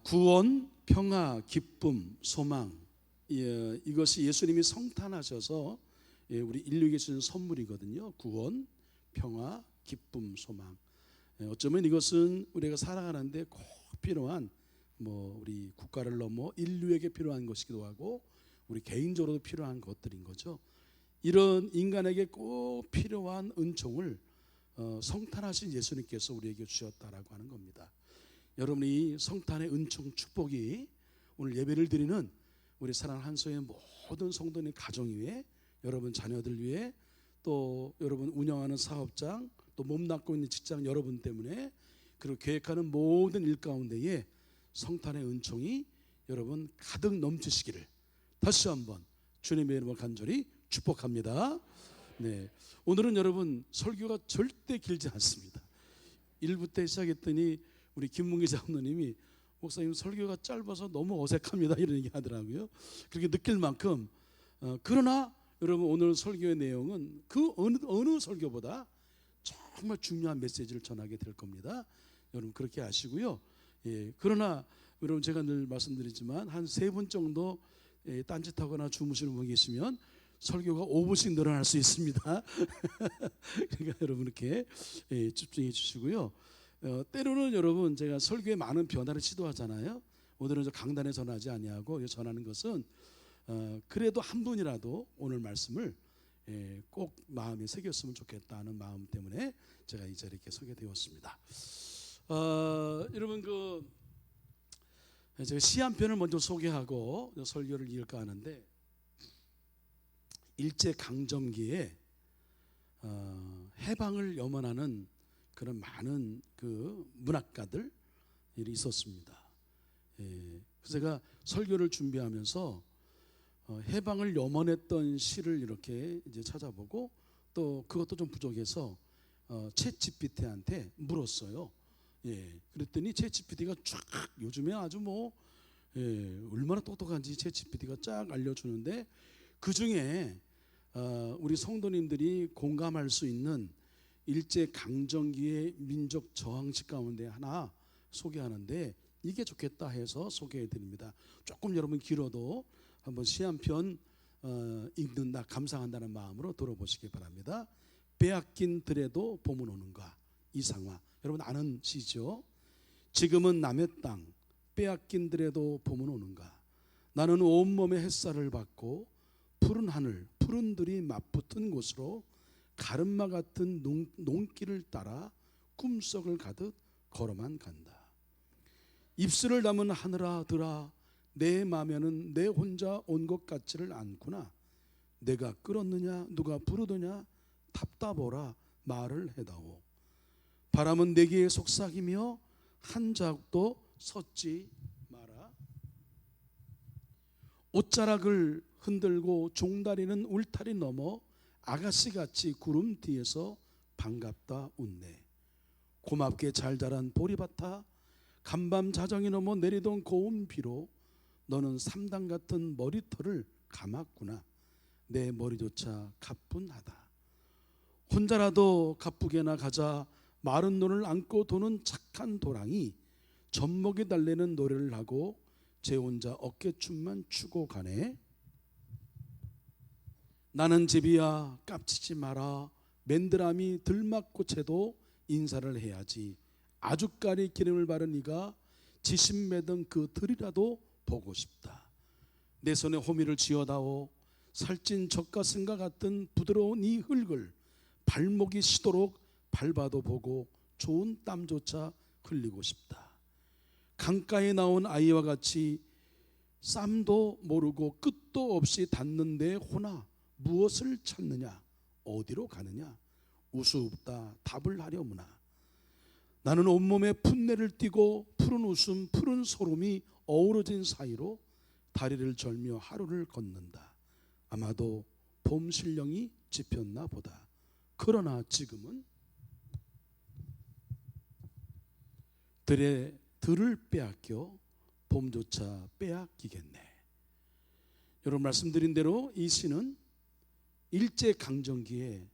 구원, 평화, 기쁨, 소망, 이것이 예수님이 성탄하셔서 우리 인류에게 주신 선물이거든요. 구원, 평화, 기쁨, 소망. 어쩌면 이것은 우리가 살아가는데 꼭 필요한, 우리 국가를 넘어 인류에게 필요한 것이기도 하고 우리 개인적으로도 필요한 것들인 거죠. 이런 인간에게 꼭 필요한 은총을 성탄하신 예수님께서 우리에게 주셨다라고 하는 겁니다. 여러분이 성탄의 은총 축복이 오늘 예배를 드리는 우리 사랑하는 한소의 모든 성도님 가정 위에, 여러분 자녀들 위에, 또 여러분 운영하는 사업장, 또 몸담고 있는 직장 여러분 때문에, 그리고 계획하는 모든 일 가운데에 성탄의 은총이 여러분 가득 넘치시기를 다시 한번 주님의 이름으로 간절히 축복합니다. 네, 오늘은 여러분 설교가 절대 길지 않습니다. 1부 때 시작했더니 우리 김문기 장로님이 목사님 설교가 짧아서 너무 어색합니다 이런 얘기 하더라고요. 그렇게 느낄 만큼 그러나 여러분 오늘 설교의 내용은 그 어느 설교보다 정말 중요한 메시지를 전하게 될 겁니다. 여러분 그렇게 아시고요. 그러나 여러분 제가 늘 말씀드리지만 한 3분 정도 딴짓하거나 주무시는 분 계시면 설교가 5분씩 늘어날 수 있습니다. 그러니까 여러분 이렇게 집중해 주시고요. 때로는 여러분 제가 설교에 많은 변화를 시도하잖아요. 오늘은 강단에 전하지 아니하고 전하는 것은 그래도 한 분이라도 오늘 말씀을 꼭 마음에 새겼으면 좋겠다는 마음 때문에 제가 이 자리에 서게 되었습니다. 여러분 제가 시 한 편을 먼저 소개하고 설교를 이을까 하는데, 일제 강점기에 해방을 염원하는 그런 많은 그 문학가들이 있었습니다. 그래서 제가 설교를 준비하면서 해방을 염원했던 시를 이렇게 이제 찾아보고, 또 그것도 좀 부족해서 챗GPT한테 물었어요. 그랬더니 챗GPT가 쫙, 요즘에 아주 얼마나 똑똑한지 챗GPT가 쫙 알려주는데, 그 중에 우리 성도님들이 공감할 수 있는 일제 강점기의 민족 저항식 가운데 하나 소개하는데, 이게 좋겠다 해서 소개해 드립니다. 조금 여러분 길어도 한번 시 한 편 읽는다, 감상한다는 마음으로 들어보시기 바랍니다. 빼앗긴 들에도 봄은 오는가, 이상화. 여러분 아는 시죠? 지금은 남의 땅 빼앗긴 들에도 봄은 오는가. 나는 온몸에 햇살을 받고 푸른 하늘, 푸른 들이 맞붙은 곳으로 가르마 같은 농길을 따라 꿈속을 가듯 걸어만 간다. 입술을 담은 하늘아들아, 내 맘에는 내 혼자 온 것 같지를 않구나. 내가 끌었느냐, 누가 부르더냐, 답답하라 말을 해다오. 바람은 내게 속삭이며 한 자국도 섰지 마라. 옷자락을 흔들고 종다리는 울타리 넘어 아가씨같이 구름 뒤에서 반갑다 웃네. 고맙게 잘 자란 보리밭아, 간밤 자정이 넘어 내리던 고운 비로 너는 삼단 같은 머리털을 감았구나. 내 머리조차 가뿐하다. 혼자라도 가쁘게나 가자. 마른 눈을 안고 도는 착한 도랑이 젖먹이 달래는 노래를 하고 제 혼자 어깨춤만 추고 가네. 나는 제비야 깝치지 마라. 맨드라미 들막꽃에도 인사를 해야지. 아주까리 기름을 바른 이가 지신 매던 그 들이라도 보고 싶다. 내 손에 호미를 쥐어다오. 살찐 젖가슴과 같은 부드러운 이 흙을 발목이 시도록 밟아도 보고 좋은 땀조차 흘리고 싶다. 강가에 나온 아이와 같이 쌈도 모르고 끝도 없이 닿는데 호나 무엇을 찾느냐, 어디로 가느냐, 우스없다 답을 하려무나. 나는 온몸에 풋내를 띠고 푸른 웃음 푸른 소름이 어우러진 사이로 다리를 절며 하루를 걷는다. 아마도 봄 신령이 집혔나 보다. 그러나 지금은 들을 빼앗겨 봄조차 빼앗기겠네. 여러분 말씀드린 대로 이 시는 일제 강점기에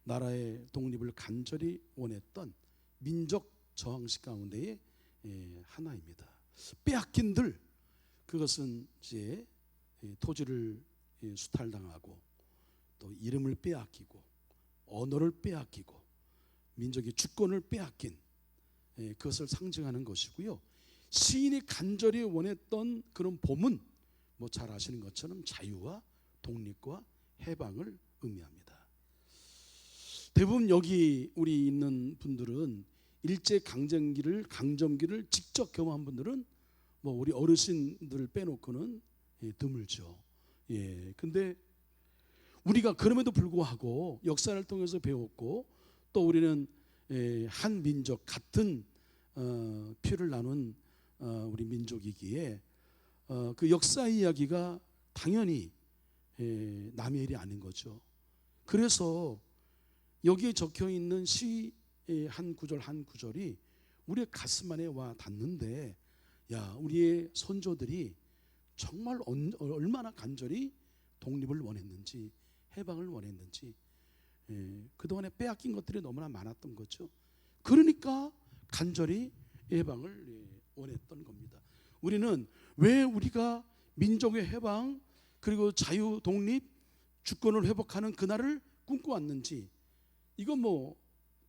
나라의 독립을 간절히 원했던 민족 저항식 가운데의 하나입니다. 빼앗긴들, 그것은 이제 토지를 수탈당하고 또 이름을 빼앗기고 언어를 빼앗기고 민족의 주권을 빼앗긴 그것을 상징하는 것이고요. 시인이 간절히 원했던 그런 봄은 뭐 잘 아시는 것처럼 자유와 독립과 해방을 의미합니다. 대부분 여기 우리 있는 분들은 일제 강점기를 직접 경험한 분들은 뭐 우리 어르신들을 빼놓고는 드물죠. 근데 우리가 그럼에도 불구하고 역사를 통해서 배웠고 또 우리는 한 민족 같은 피를 나눈 우리 민족이기에 그 역사 이야기가 당연히 남의 일이 아닌 거죠. 그래서 여기에 적혀 있는 시 한 구절 한 구절이 우리의 가슴 안에 와 닿는데, 야, 우리의 선조들이 정말 얼마나 간절히 독립을 원했는지 해방을 원했는지, 그동안에 빼앗긴 것들이 너무나 많았던 거죠. 그러니까 간절히 해방을 원했던 겁니다. 우리는 왜 우리가 민족의 해방 그리고 자유 독립 주권을 회복하는 그날을 꿈꿔왔는지, 이건 뭐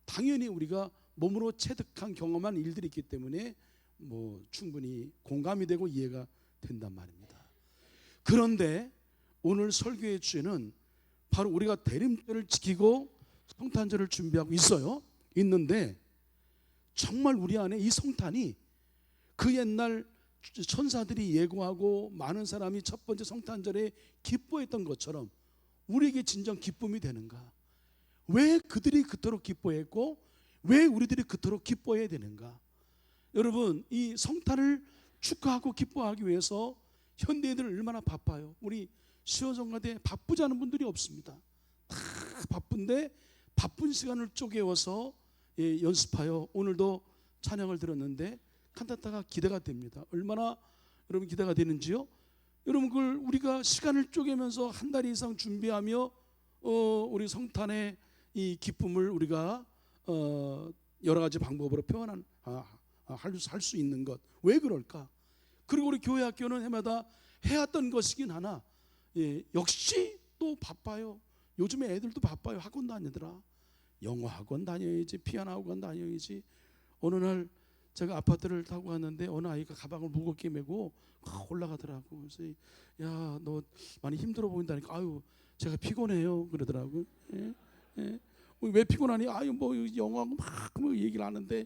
당연히 우리가 몸으로 체득한 경험한 일들이 있기 때문에 뭐 충분히 공감이 되고 이해가 된단 말입니다. 그런데 오늘 설교의 주제는 바로 우리가 대림절을 지키고 성탄절을 준비하고 있는데 정말 우리 안에 이 성탄이 그 옛날 천사들이 예고하고 많은 사람이 첫 번째 성탄절에 기뻐했던 것처럼 우리에게 진정 기쁨이 되는가? 왜 그들이 그토록 기뻐했고 왜 우리들이 그토록 기뻐해야 되는가? 여러분, 이 성탄을 축하하고 기뻐하기 위해서 현대인들은 얼마나 바빠요. 우리 수요성가대 바쁘지 않은 분들이 없습니다. 다 바쁜데 바쁜 시간을 쪼개어서 연습하여 오늘도 찬양을 들었는데 칸타타가 기대가 됩니다. 얼마나 여러분 기대가 되는지요? 여러분, 그걸 우리가 시간을 쪼개면서 한 달 이상 준비하며 우리 성탄의 이 기쁨을 우리가 여러 가지 방법으로 할 수 있는 것, 왜 그럴까? 그리고 우리 교회 학교는 해마다 해왔던 것이긴 하나 역시 또 바빠요. 요즘에 애들도 바빠요. 학원 다니더라. 영어 학원 다녀야지, 피아노 학원 다녀야지. 어느 날 제가 아파트를 타고 갔는데 어느 아이가 가방을 무겁게 메고 올라가더라고. 그래서 야, 너 많이 힘들어 보인다니까. 아유, 제가 피곤해요 그러더라고. 왜 피곤하니? 아유, 뭐 영어하고 막 얘기를 하는데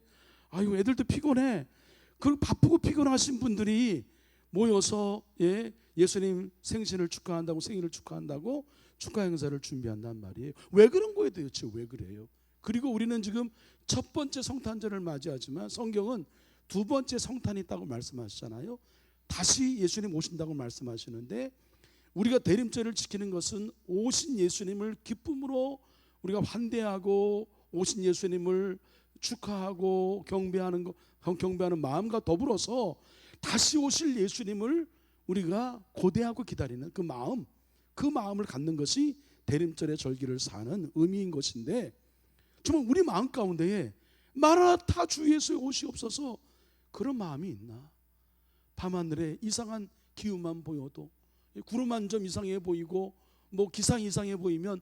아유, 애들도 피곤해. 그 바쁘고 피곤하신 분들이 모여서 예수님 생신을 축하한다고, 생일을 축하한다고 축하 행사를 준비한단 말이에요. 왜 그런 거예요 도대체? 왜 그래요? 그리고 우리는 지금 첫 번째 성탄절을 맞이하지만 성경은 두 번째 성탄이 있다고 말씀하시잖아요. 다시 예수님 오신다고 말씀하시는데, 우리가 대림절을 지키는 것은 오신 예수님을 기쁨으로 우리가 환대하고 오신 예수님을 축하하고 경배하는 마음과 더불어서 다시 오실 예수님을 우리가 고대하고 기다리는 그 마음을 갖는 것이 대림절의 절기를 사는 의미인 것인데, 정말 우리 마음 가운데에 마라나타 주 예수의 오시옵소서 그런 마음이 있나? 밤하늘에 이상한 기후만 보여도, 구름 한 점 이상해 보이고 뭐 기상 이상해 보이면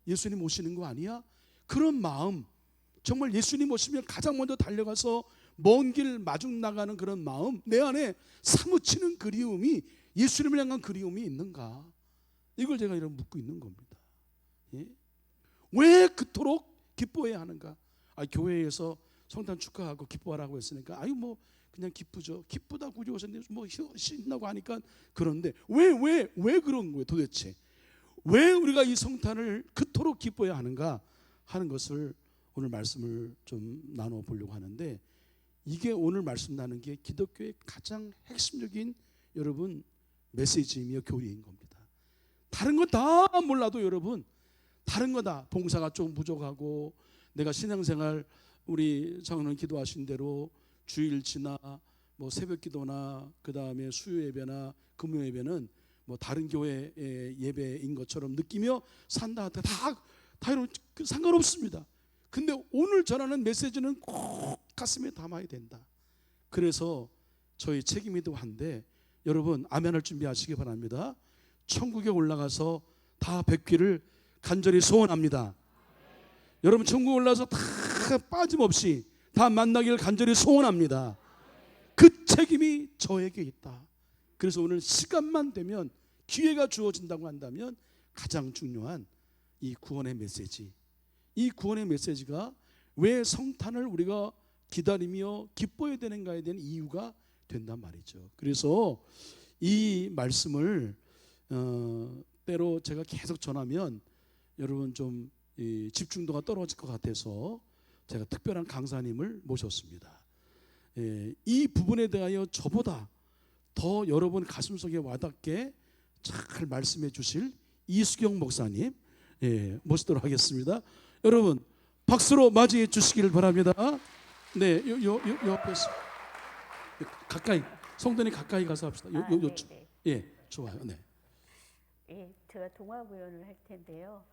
예수님 오시는 거 아니야? 그런 마음, 정말 예수님 오시면 가장 먼저 달려가서 먼 길 마중 나가는 그런 마음, 내 안에 사무치는 그리움이, 예수님을 향한 그리움이 있는가? 이걸 제가 이런 묻고 있는 겁니다. 왜 그토록 기뻐해야 하는가? 교회에서 성탄 축하하고 기뻐하라고 했으니까 뭐 그냥 기쁘죠. 기쁘다 굳이 오셨는데 뭐 신나고 하니까. 그런데 왜 그런 거예요 도대체? 왜 우리가 이 성탄을 그토록 기뻐해야 하는가 하는 것을 오늘 말씀을 좀 나눠보려고 하는데, 이게 오늘 말씀 나눈 게 기독교의 가장 핵심적인 여러분 메시지이며 교리인 겁니다. 다른 거 다 몰라도 여러분, 다른 거다 봉사가 좀 부족하고, 내가 신앙생활 우리 장로님 기도하신 대로 주일치나 뭐 새벽기도나 그 다음에 수요 예배나 금요 예배는 뭐 다른 교회 예배인 것처럼 느끼며 산다, 다 이런 상관없습니다. 근데 오늘 전하는 메시지는 꼭 가슴에 담아야 된다. 그래서 저희 책임이기도 한데 여러분 아멘할 준비하시기 바랍니다. 천국에 올라가서 다 뵙기를 간절히 소원합니다. 여러분 천국에 올라가서 다 빠짐없이 다 만나기를 간절히 소원합니다. 그 책임이 저에게 있다. 그래서 오늘 시간만 되면 기회가 주어진다고 한다면 가장 중요한 이 구원의 메시지, 이 구원의 메시지가 왜 성탄을 우리가 기다리며 기뻐해야 되는가에 대한 이유가 된단 말이죠. 그래서 이 말씀을 때로 제가 계속 전하면 여러분 좀 집중도가 떨어질 것 같아서 제가 특별한 강사님을 모셨습니다. 이 부분에 대하여 저보다 더 여러분 가슴속에 와닿게 잘 말씀해 주실 이수경 목사님 모시도록 하겠습니다. 여러분 박수로 맞이해 주시기를 바랍니다. 네, 옆에서 가까이 성도님 가까이 가서 합시다. 좋아요. 네. 제가 동화 구연을 할 텐데요.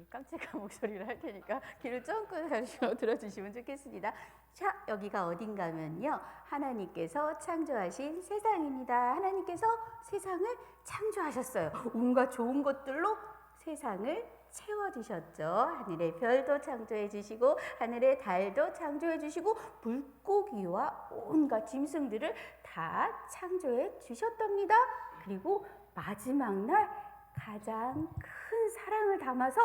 깜찍한 목소리를 할 테니까 귀를 쫑긋 하시고 들어주시면 좋겠습니다. 자, 여기가 어딘가면요, 하나님께서 창조하신 세상입니다. 하나님께서 세상을 창조하셨어요. 온갖 좋은 것들로 세상을 채워주셨죠. 하늘의 별도 창조해 주시고 하늘의 달도 창조해 주시고 물고기와 온갖 짐승들을 다 창조해 주셨답니다. 그리고 마지막 날 가장 큰 사랑을 담아서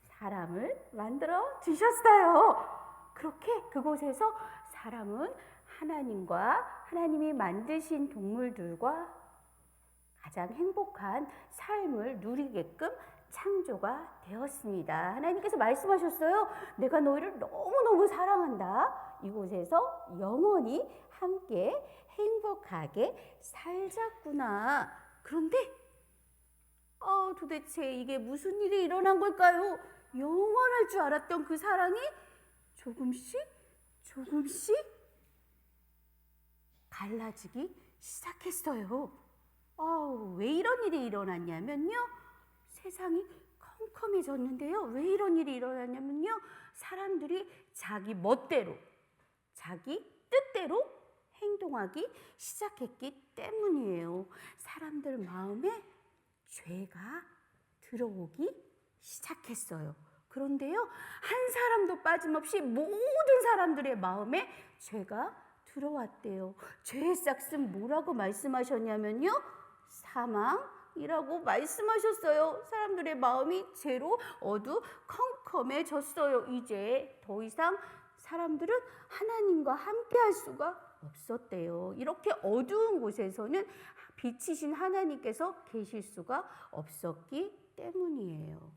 사람을 만들어 주셨어요. 그렇게 그곳에서 사람은 하나님이 만드신 동물들과 가장 행복한 삶을 누리게끔 창조가 되었습니다. 하나님께서 말씀하셨어요. 내가 너희를 너무너무 사랑한다. 이곳에서 영원히 함께 행복하게 살자꾸나. 그런데 도대체 이게 무슨 일이 일어난 걸까요? 영원할 줄 알았던 그 사랑이 조금씩 갈라지기 시작했어요. 왜 이런 일이 일어났냐면요, 세상이 컴컴해졌는데요. 왜 이런 일이 일어났냐면요, 사람들이 자기 멋대로, 자기 뜻대로 행동하기 시작했기 때문이에요. 사람들 마음에 죄가 들어오기 시작했어요. 그런데요, 한 사람도 빠짐없이 모든 사람들의 마음에 죄가 들어왔대요. 죄의 싹은 뭐라고 말씀하셨냐면요, 사망이라고 말씀하셨어요. 사람들의 마음이 죄로 어두컴컴해졌어요. 이제 더 이상 사람들은 하나님과 함께 할 수가 없었대요. 이렇게 어두운 곳에서는 빛이신 하나님께서 계실 수가 없었기 때문이에요.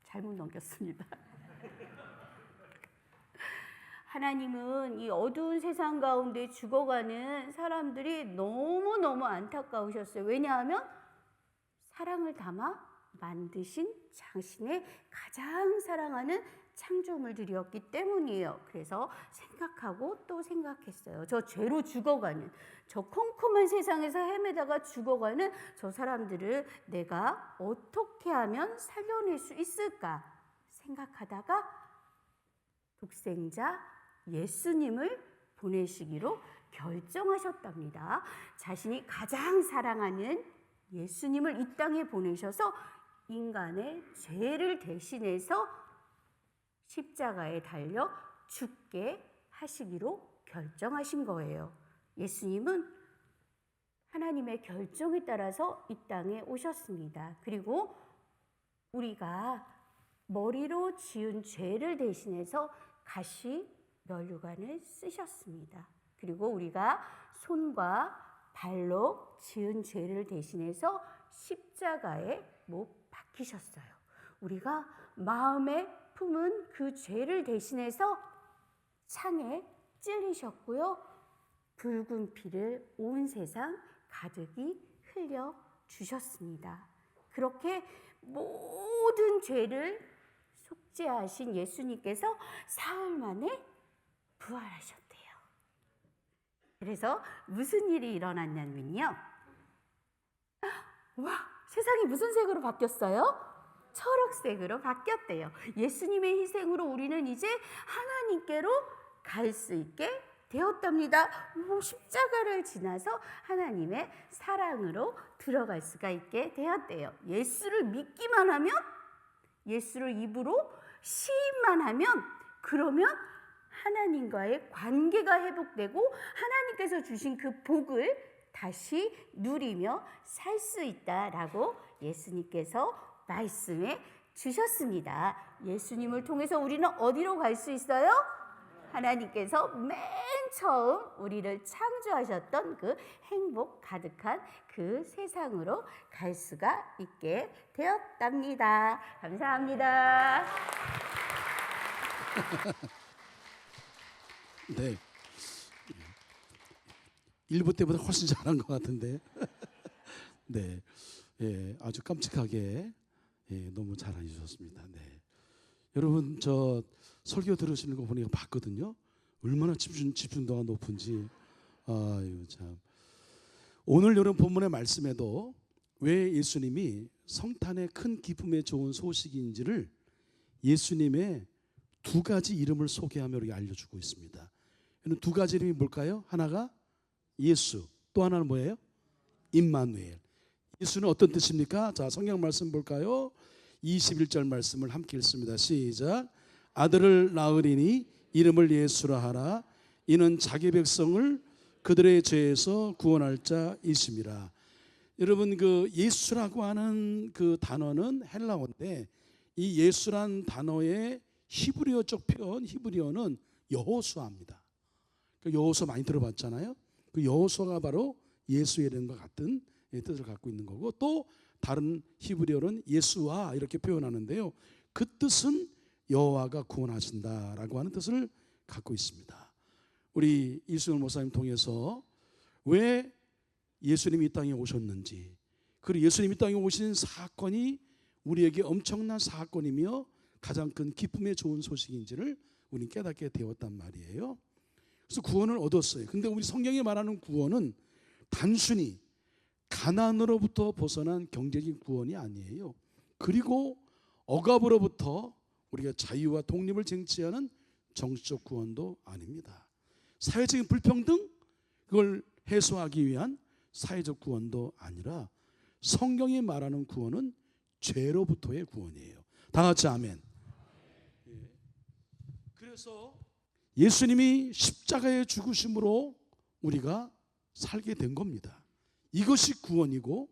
잘못 넘겼습니다. 하나님은 이 어두운 세상 가운데 죽어가는 사람들이 너무너무 안타까우셨어요. 왜냐하면 사랑을 담아 만드신 자신의 가장 사랑하는 창조물들이었기 때문이에요. 그래서 생각하고 또 생각했어요. 저 죄로 죽어가는, 저 컴컴한 세상에서 헤매다가 죽어가는 저 사람들을 내가 어떻게 하면 살려낼 수 있을까 생각하다가 독생자 예수님을 보내시기로 결정하셨답니다. 자신이 가장 사랑하는 예수님을 이 땅에 보내셔서 인간의 죄를 대신해서 십자가에 달려 죽게 하시기로 결정하신 거예요. 예수님은 하나님의 결정에 따라서 이 땅에 오셨습니다. 그리고 우리가 머리로 지은 죄를 대신해서 가시 면류관을 쓰셨습니다. 그리고 우리가 손과 발로 지은 죄를 대신해서 십자가에 못 박히셨어요. 우리가 마음에 품은 그 죄를 대신해서 창에 찔리셨고요. 붉은 피를 온 세상 가득히 흘려 주셨습니다. 그렇게 모든 죄를 속죄하신 예수님께서 사흘 만에 부활하셨대요. 그래서 무슨 일이 일어났냐면요, 와, 세상이 무슨 색으로 바뀌었어요? 초록색으로 바뀌었대요. 예수님의 희생으로 우리는 이제 하나님께로 갈 수 있게 되었답니다. 십자가를 지나서 하나님의 사랑으로 들어갈 수가 있게 되었대요. 예수를 믿기만 하면, 예수를 입으로 시인만 하면, 그러면 하나님과의 관계가 회복되고 하나님께서 주신 그 복을 다시 누리며 살 수 있다라고 예수님께서 말씀해 주셨습니다. 예수님을 통해서 우리는 어디로 갈 수 있어요? 하나님께서 맨 처음 우리를 창조하셨던 그 행복 가득한 그 세상으로 갈 수가 있게 되었답니다. 감사합니다. 네. 1부 때보다 훨씬 잘한 것 같은데. 네. 예, 아주 깜찍하게 너무 잘해 주셨습니다. 네. 여러분 저 설교 들으시는 거 보니까 봤거든요. 얼마나 집중도가 높은지. 아유 참. 오늘 여러분 본문의 말씀에도 왜 예수님이 성탄의 큰 기쁨에 좋은 소식인지를 예수님의 두 가지 이름을 소개하며 우리가 알려주고 있습니다. 두 가지 이름이 뭘까요? 하나가 예수, 또 하나는 뭐예요? 임마누엘. 예수는 어떤 뜻입니까? 자, 성경 말씀 볼까요? 21절 말씀을 함께 읽습니다. 시작. 아들을 낳으리니 이름을 예수라 하라. 이는 자기 백성을 그들의 죄에서 구원할 자이심이라. 여러분 그 예수라고 하는 그 단어는 헬라어인데 이 예수란 단어의 히브리어적 표현, 히브리어는 여호수아입니다. 그 여호수아 많이 들어봤잖아요. 그 여호수아가 바로 예수의 이름과 같은 뜻을 갖고 있는 거고, 또 다른 히브리어는 예수와 이렇게 표현하는데요. 그 뜻은 여호와가 구원하신다라고 하는 뜻을 갖고 있습니다. 우리 이승훈 목사님 통해서 왜 예수님이 이 땅에 오셨는지, 그리고 예수님이 이 땅에 오신 사건이 우리에게 엄청난 사건이며 가장 큰 기쁨의 좋은 소식인지를 우리는 깨닫게 되었단 말이에요. 그래서 구원을 얻었어요. 근데 우리 성경이 말하는 구원은 단순히 가난으로부터 벗어난 경제적인 구원이 아니에요. 그리고 억압으로부터 우리가 자유와 독립을 쟁취하는 정치적 구원도 아닙니다. 사회적인 불평등, 그걸 해소하기 위한 사회적 구원도 아니라 성경이 말하는 구원은 죄로부터의 구원이에요. 다 같이 아멘. 그래서 예수님이 십자가의 죽으심으로 우리가 살게 된 겁니다. 이것이 구원이고,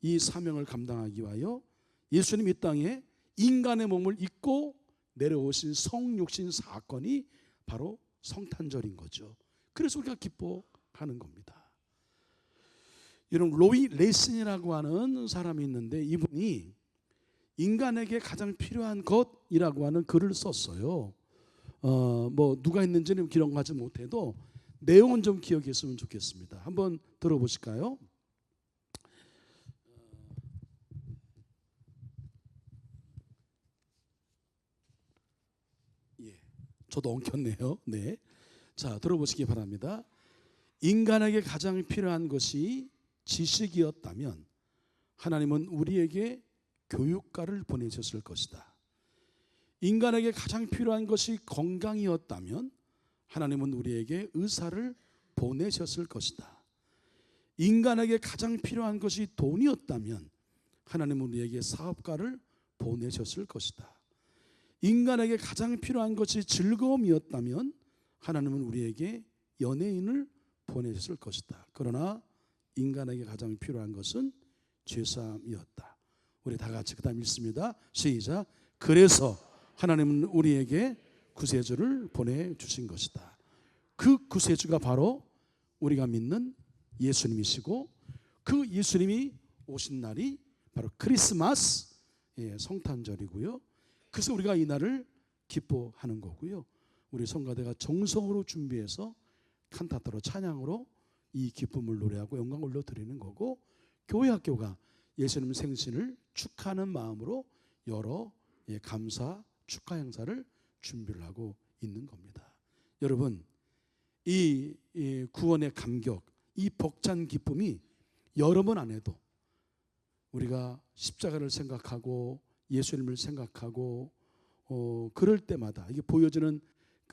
이 사명을 감당하기 위하여 예수님이 이 땅에 인간의 몸을 입고 내려오신 성육신 사건이 바로 성탄절인 거죠. 그래서 우리가 기뻐하는 겁니다. 여러분 로이 레슨이라고 하는 사람이 있는데 이분이 인간에게 가장 필요한 것이라고 하는 글을 썼어요. 뭐 누가 했는지는 기록하지 못해도 내용은 좀 기억했으면 좋겠습니다. 한번 들어보실까요? 예, 저도 엉켰네요. 네, 자 들어보시기 바랍니다. 인간에게 가장 필요한 것이 지식이었다면 하나님은 우리에게 교육가를 보내셨을 것이다. 인간에게 가장 필요한 것이 건강이었다면 하나님은 우리에게 의사를 보내셨을 것이다. 인간에게 가장 필요한 것이 돈이었다면 하나님은 우리에게 사업가를 보내셨을 것이다. 인간에게 가장 필요한 것이 즐거움이었다면 하나님은 우리에게 연예인을 보내셨을 것이다. 그러나 인간에게 가장 필요한 것은 죄사함이었다. 우리 다 같이 그다음 읽습니다. 시작. 그래서 하나님은 우리에게 구세주를 보내주신 것이다. 그 구세주가 바로 우리가 믿는 예수님이시고, 그 예수님이 오신 날이 바로 크리스마스, 성탄절이고요. 그래서 우리가 이 날을 기뻐하는 거고요. 우리 성가대가 정성으로 준비해서 칸타타로 찬양으로 이 기쁨을 노래하고 영광을 올려드리는 거고, 교회 학교가 예수님 생신을 축하하는 마음으로 여러 감사 축하 행사를 준비를 하고 있는 겁니다. 여러분 이 구원의 감격, 이 벅찬 기쁨이 여러 번 안 해도 우리가 십자가를 생각하고 예수님을 생각하고 그럴 때마다 이게 보여지는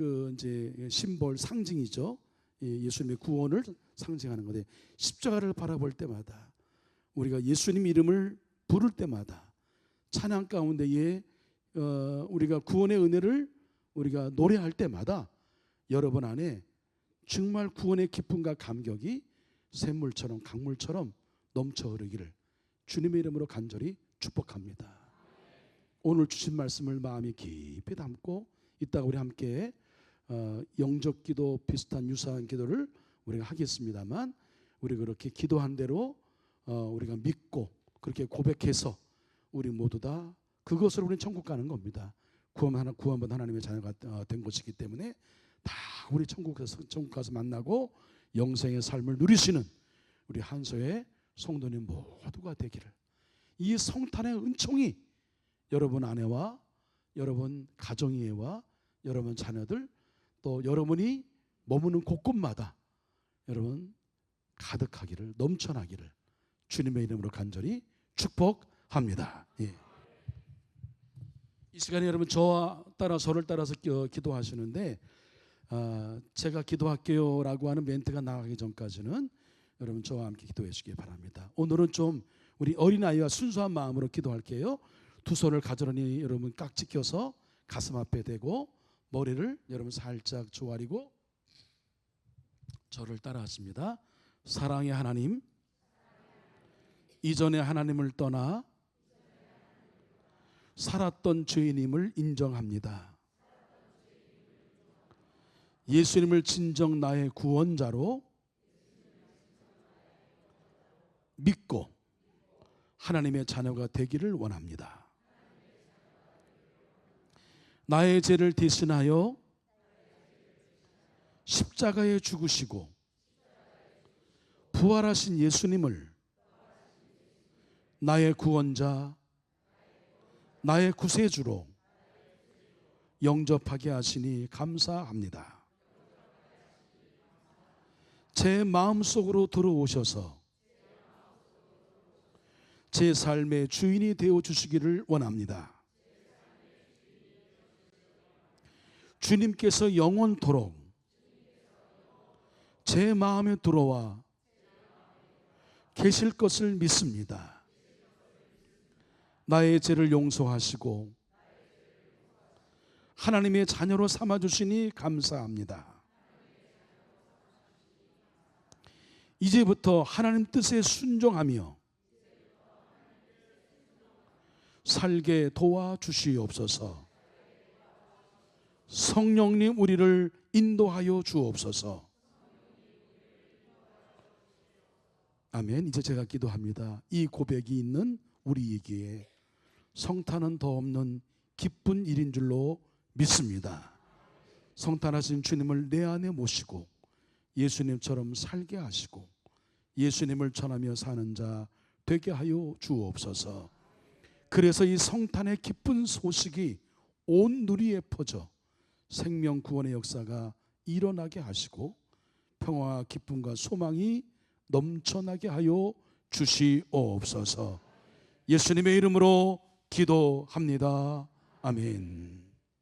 그 이제 심볼 상징이죠. 예수님의 구원을 상징하는 건데, 십자가를 바라볼 때마다, 우리가 예수님 이름을 부를 때마다, 찬양 가운데에 우리가 구원의 은혜를 우리가 노래할 때마다 여러분 안에 정말 구원의 기쁨과 감격이 샘물처럼 강물처럼 넘쳐 흐르기를 주님의 이름으로 간절히 축복합니다. 오늘 주신 말씀을 마음에 깊이 담고 이따가 우리 함께 영적 기도 비슷한 유사한 기도를 우리가 하겠습니다만, 우리 그렇게 기도한 대로 우리가 믿고 그렇게 고백해서 우리 모두 다 그것으로 우리는 천국 가는 겁니다. 구원받은 하나님의 자녀가 된 것이기 때문에 다 우리 천국 가서 만나고 영생의 삶을 누리시는 우리 한소의 성도님 모두가 되기를, 이 성탄의 은총이 여러분 아내와 여러분 가정이와 여러분 자녀들, 또 여러분이 머무는 곳곳마다 여러분 가득하기를, 넘쳐나기를 주님의 이름으로 간절히 축복합니다. 예. 이 시간에 여러분 저를 따라서 기도하시는데, 제가 기도할게요라고 하는 멘트가 나가기 전까지는 여러분 저와 함께 기도해 주시기 바랍니다. 오늘은 좀 우리 어린아이와 순수한 마음으로 기도할게요. 두 손을 가지런히 여러분 깍지 껴서 가슴 앞에 대고 머리를 여러분 살짝 조아리고 저를 따라하십니다. 사랑의 하나님, 이전에 하나님을 떠나 살았던 죄인임을 인정합니다. 예수님을 진정 나의 구원자로 믿고 하나님의 자녀가 되기를 원합니다. 나의 죄를 대신하여 십자가에 죽으시고 부활하신 예수님을 나의 구원자, 나의 구세주로 영접하게 하시니 감사합니다. 제 마음속으로 들어오셔서 제 삶의 주인이 되어 주시기를 원합니다. 주님께서 영원토록 제 마음에 들어와 계실 것을 믿습니다. 나의 죄를 용서하시고 하나님의 자녀로 삼아주시니 감사합니다. 이제부터 하나님 뜻에 순종하며 살게 도와주시옵소서. 성령님 우리를 인도하여 주옵소서. 아멘. 이제 제가 기도합니다. 이 고백이 있는 우리에게 성탄은 더 없는 기쁜 일인 줄로 믿습니다. 성탄하신 주님을 내 안에 모시고 예수님처럼 살게 하시고 예수님을 전하며 사는 자 되게 하여 주옵소서. 그래서 이 성탄의 기쁜 소식이 온 누리에 퍼져 생명 구원의 역사가 일어나게 하시고 평화와 기쁨과 소망이 넘쳐나게 하여 주시옵소서. 예수님의 이름으로 기도합니다. 아멘.